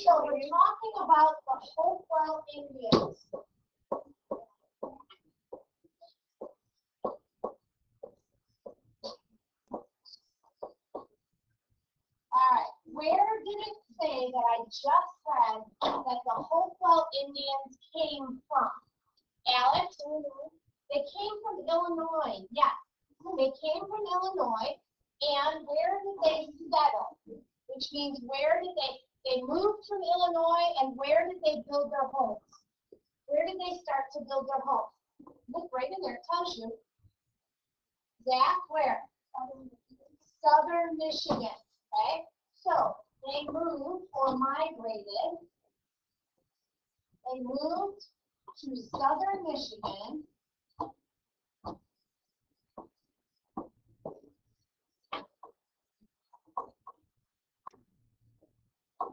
So we're talking about the Hopewell Indians. All right, where did it say that I just read that the Hopewell Indians came from? Alex? They came from Illinois, yes. They came from Illinois, and where did they settle? Which means where did they moved from Illinois, and where did they build their homes? Where did they start to build their homes? Look right in there, it tells you. Zach, where? Southern Michigan, right? So they moved or migrated. They moved to Southern Michigan.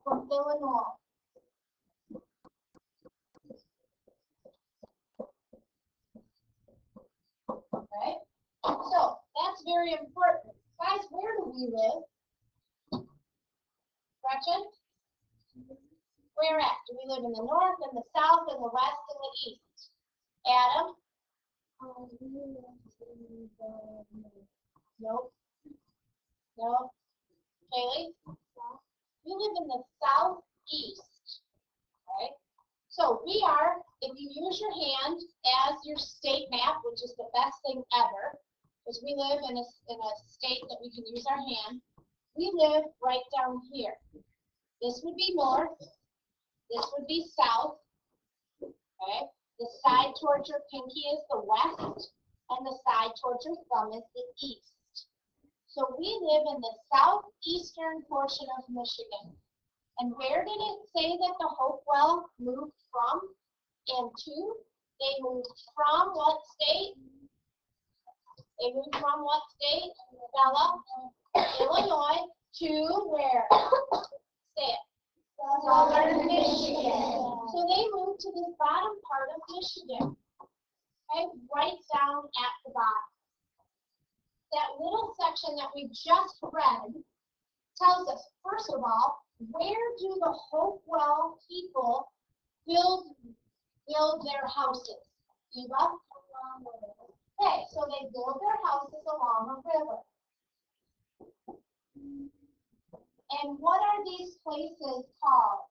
From Illinois. Okay? So that's very important. Guys, where do we live? Gretchen? Where at? Do we live in the north, in the south, in the west, in the east? Adam? Nope. Nope. Kaylee? We live in the southeast. Okay? So we are, if you use your hand as your state map, which is the best thing ever, because we live in a state that we can use our hand, we live right down here. This would be north. This would be south. Okay? The side towards your pinky is the west, and the side towards your thumb is the east. So we live in the southeastern portion of Michigan. And where did it say that the Hopewell moved from and to? They moved from what state? They moved from what state? Bella? Illinois to where? Say it. Southern Michigan. So they moved to the bottom part of Michigan. Okay, right down at the bottom. That little section that we just read tells us, first of all, where do the Hopewell people build their houses? Eva? Okay, so they build their houses along a river. And what are these places called?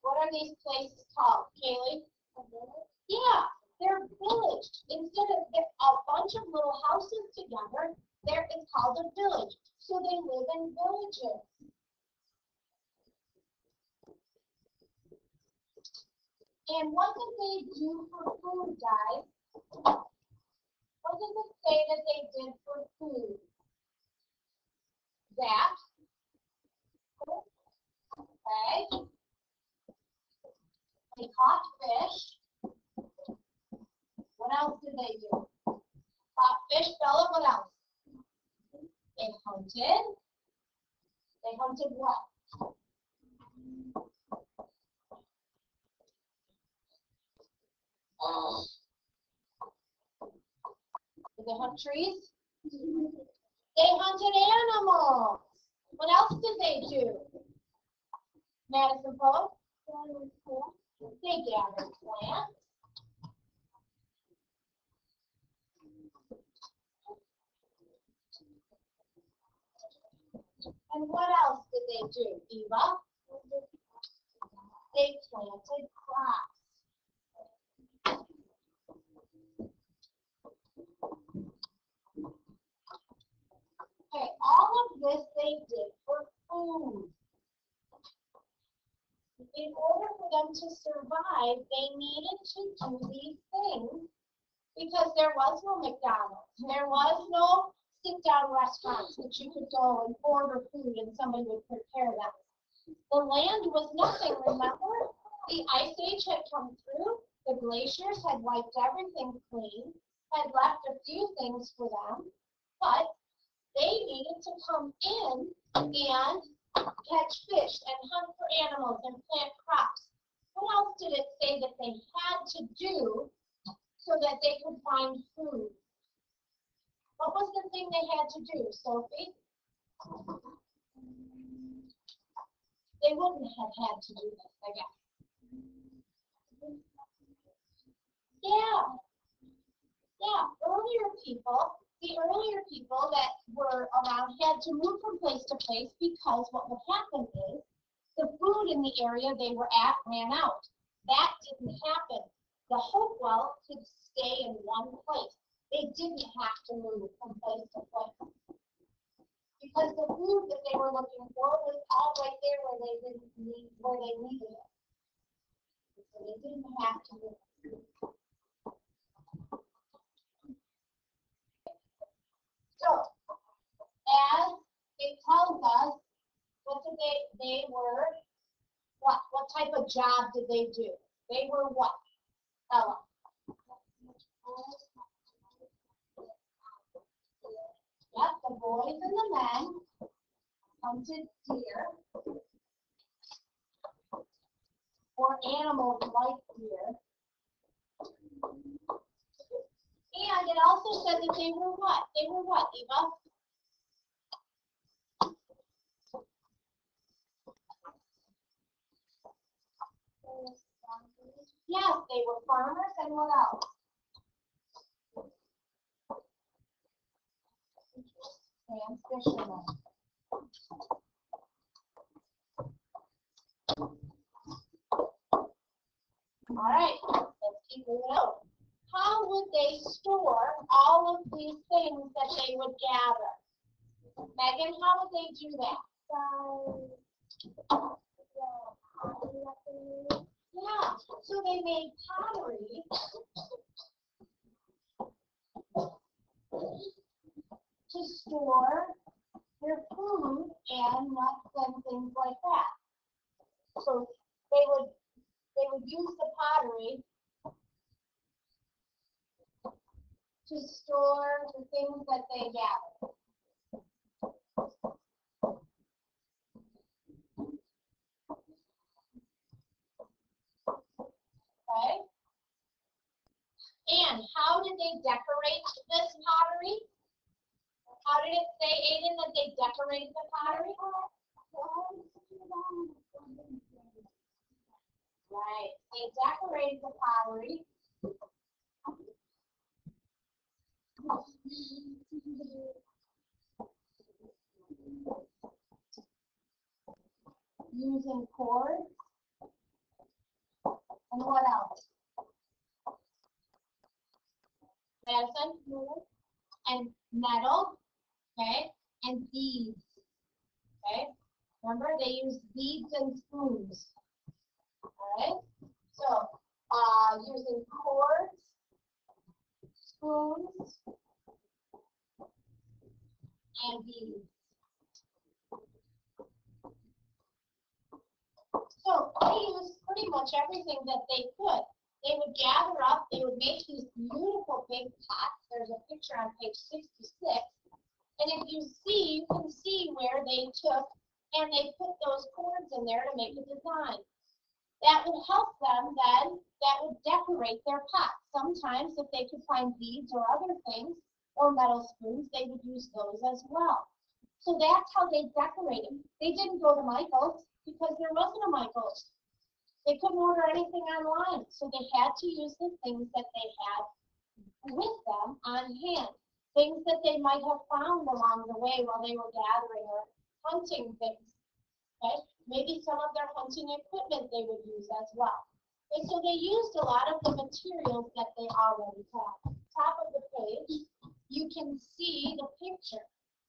What are these places called, Kaylee? Yeah, they're villaged. Instead of a bunch of little houses together, it's called a village. So they live in villages. And what did they do for food, guys? What does it say that they did for food? That. Okay. They caught fish. What else did they do? Caught fish, Bella, what else? They hunted. They hunted what? Did they hunt trees? They hunted animals. What else did they do? Madison Poe? They gathered plants. And what else did they do, Eva? They planted crops. Okay, all of this they did for food. In order for them to survive, they needed to do these things because there was no McDonald's. There was no sit-down restaurants that you could go and order food and somebody would prepare them. The land was nothing, remember? The ice age had come through. The glaciers had wiped everything clean, had left a few things for them, but they needed to come in and catch fish and hunt for animals and plant crops. What else did it say that they had to do so that they could find food? What was the thing they had to do, Sophie? They wouldn't have had to do this, I guess. Yeah. Yeah, the earlier people that were around had to move from place to place because what would happen is the food in the area they were at ran out. That didn't happen. The hopewell could stay in one place. They didn't have to move from place to place because the food that they were looking for was all right there where they needed it. So they didn't have to move. So, as it tells us, what did they were, what type of job did they do? They were what, Ella? Yep, the boys and the men hunted deer or animals like deer. And it also said that they were what? They were what, Eva? Yes, they were farmers, and what else? And fishermen. All right, let's keep moving on. How would they store all of these things that they would gather? Megan, how would they do that? Yeah, so they made pottery to store their food and nuts and things like that. So they would use the pottery to store the things that they gathered. Okay? And how did they decorate this pottery? How did it say, Aiden, that they decorated the pottery? Right. They decorated the pottery using cords and what else? Resin and metal, okay, and beads, okay. Remember, they use beads and spoons, all right. So, using cords, spoons, and beads. So they used pretty much everything that they could. They would gather up, they would make these beautiful big pots. There's a picture on page 66. And if you see, you can see where they took and they put those cords in there to make a design. That would help them then, that would decorate their pots. Sometimes if they could find beads or other things, or metal spoons, they would use those as well. So that's how they decorated. They didn't go to Michael's because there wasn't a Michael's. They couldn't order anything online, so they had to use the things that they had with them on hand. Things that they might have found along the way while they were gathering or hunting things. Okay? Maybe some of their hunting equipment they would use as well. And so they used a lot of the materials that they already had. Top of the page, you can see the picture.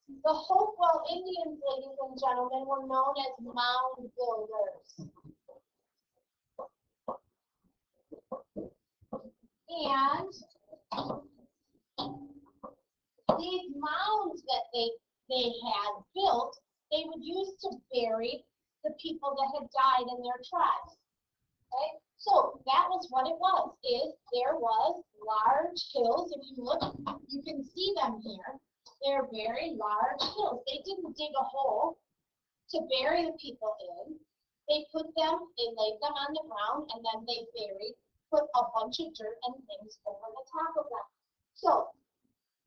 The Hopewell Indians, ladies and gentlemen, were known as mound builders. And these mounds that they had built, they would use to bury the people that had died in their tribes. Okay? So that was what it was, is there was large hills. If you look, you can see them here. They're very large hills. They didn't dig a hole to bury the people in. They put them, they laid them on the ground, and then they put a bunch of dirt and things over the top of them. So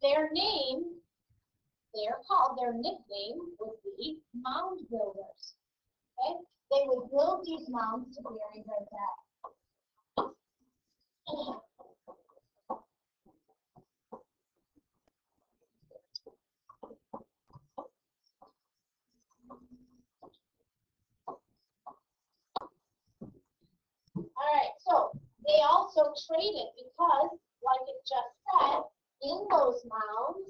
their name they're called, their nickname would be mound builders. Okay? They would build these mounds to bury their dead. All right, so they also traded because, like it just said, in those mounds,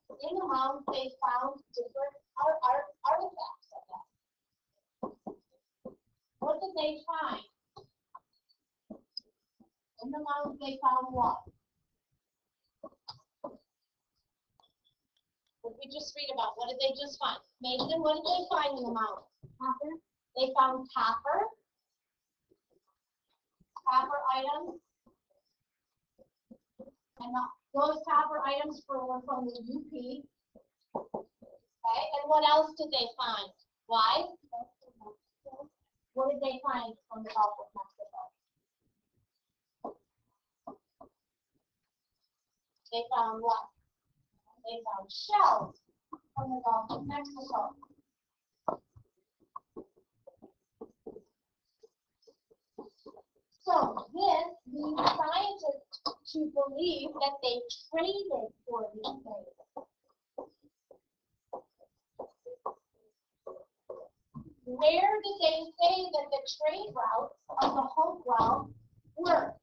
they found different artifacts, I guess. What did they find? In the mounds, they found what? What did we just read about? What did they just find? Mason, what did they find in the mounds? Copper. They found copper. Copper items. And those copper items were from the UP. Okay, and what else did they find? Why? What did they find from the Gulf of Mexico? They found what? They found shells from the Gulf of Mexico. So this leads scientists to believe that they traded for these things. Where did they say that the trade routes of the hopewell were?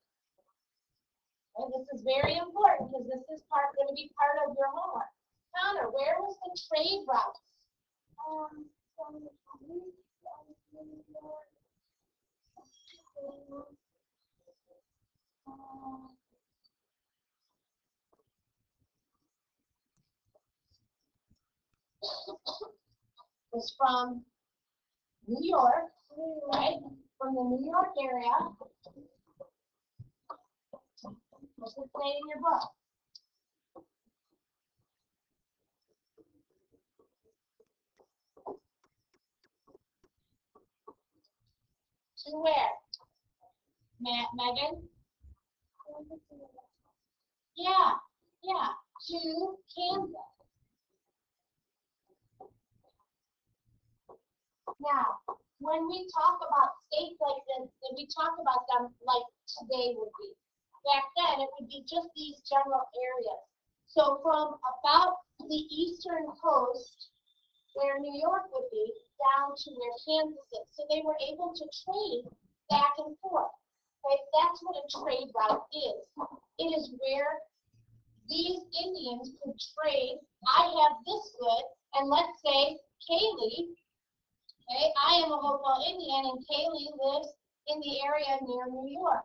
And this is very important because this is going to be part of your homework. Connor, where was the trade routes? Was from New York, right? From the New York area. What's it say in your book? To where? Megan? Yeah, to Kansas. Now, when we talk about states like this, we talk about them like today would be. Back then, it would be just these general areas. So from about the eastern coast, where New York would be, down to where Kansas is. So they were able to trade back and forth. Okay? That's what a trade route is. It is where these Indians could trade. I have this good, and let's say Kaylee, okay, I am a Hopewell Indian, and Kaylee lives in the area near New York.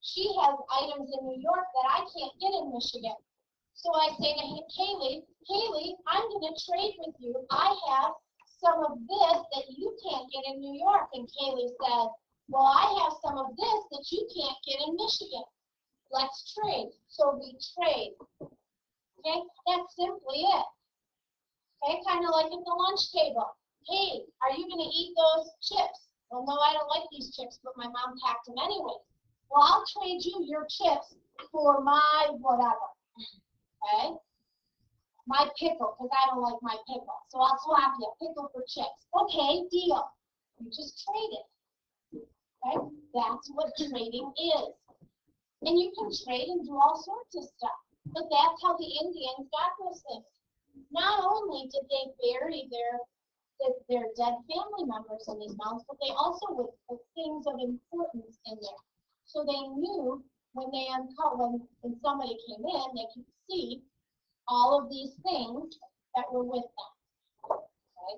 She has items in New York that I can't get in Michigan. So I say to Kaylee, I'm going to trade with you. I have some of this that you can't get in New York. And Kaylee says, well, I have some of this that you can't get in Michigan. Let's trade. So we trade. Okay, that's simply it. Okay, kind of like at the lunch table. Hey, are you going to eat those chips? Well, no, I don't like these chips, but my mom packed them anyway. Well, I'll trade you your chips for my whatever. Okay? My pickle, because I don't like my pickle. So I'll swap you pickle for chips. Okay, deal. You just traded. Okay? That's what trading is. And you can trade and do all sorts of stuff. But that's how the Indians got those things. Not only did they bury their dead family members in these mounds, but they also would put things of importance in there. So they knew when they uncovered, when somebody came in, they could see all of these things that were with them. Okay?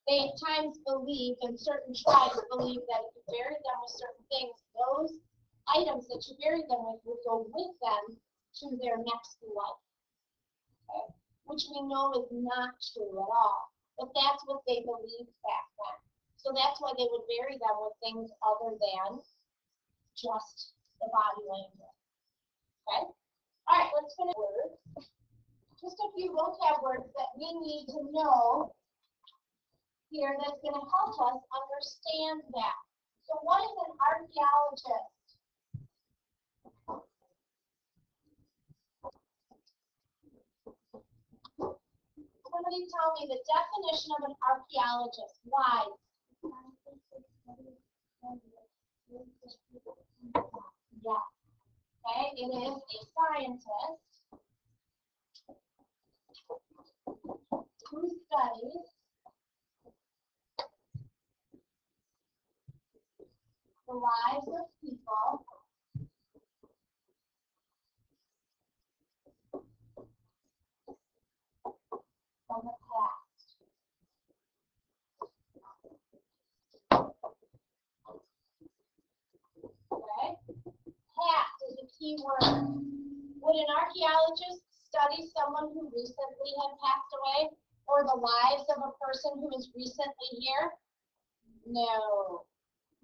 They at times believed, and certain tribes believed, that if you buried them with certain things, those items that you buried them with would go with them to their next life. Okay? Which we know is not true at all. But that's what they believed back then. So that's why they would bury them with things other than just the body laying there. Okay? All right, let's finish words. Just a few vocab words that we need to know here that's going to help us understand that. So what is an archaeologist? What Somebody tell me the definition of an archaeologist. Why? Yeah. Okay, it is a scientist who studies the lives of people from the past. Okay? Past is a key word. Would an archaeologist study someone who recently had passed away or the lives of a person who is recently here? No.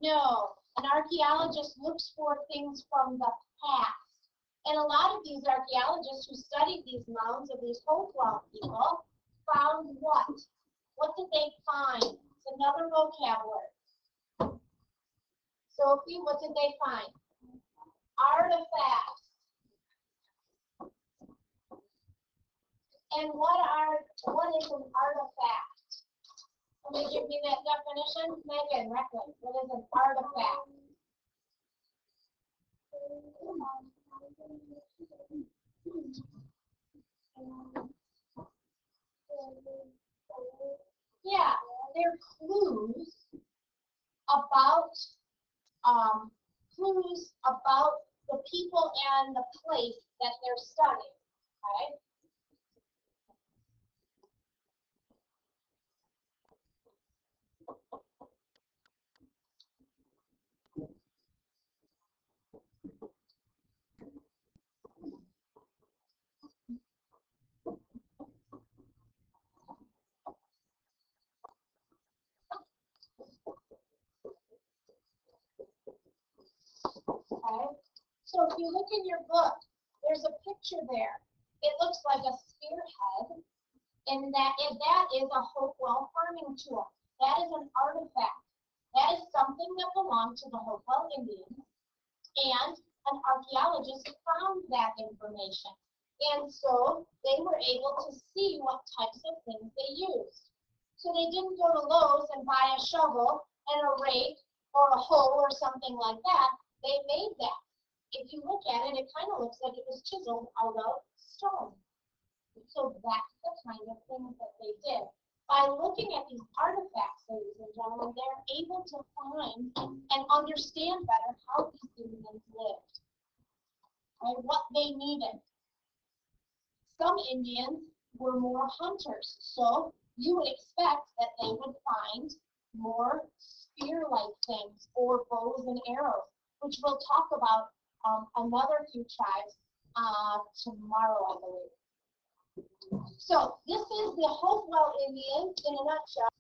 No. An archaeologist looks for things from the past. And a lot of these archaeologists who studied these mounds of these hopewell people found what? What did they find? It's another vocab word. Sophie, what did they find? Artifacts. And what is an artifact? Somebody give me that definition. Megan, Reckless, what is an artifact? Yeah, they're clues about the people and the place that they're studying. Okay. Okay. So if you look in your book, there's a picture there. It looks like a spearhead, and that is a hopewell farming tool. That is an artifact. That is something that belonged to the Hopewell Indians, and an archaeologist found that information. And so they were able to see what types of things they used. So they didn't go to Lowe's and buy a shovel and a rake or a hoe or something like that. They made that. If you look at it, it kind of looks like it was chiseled out of stone. So that's the kind of things that they did. By looking at these artifacts, ladies and gentlemen, they're able to find and understand better how these Indians lived and what they needed. Some Indians were more hunters, so you would expect that they would find more spear-like things or bows and arrows, which we'll talk about another few tribes tomorrow, I believe. So this is the Hopewell Indians in a nutshell.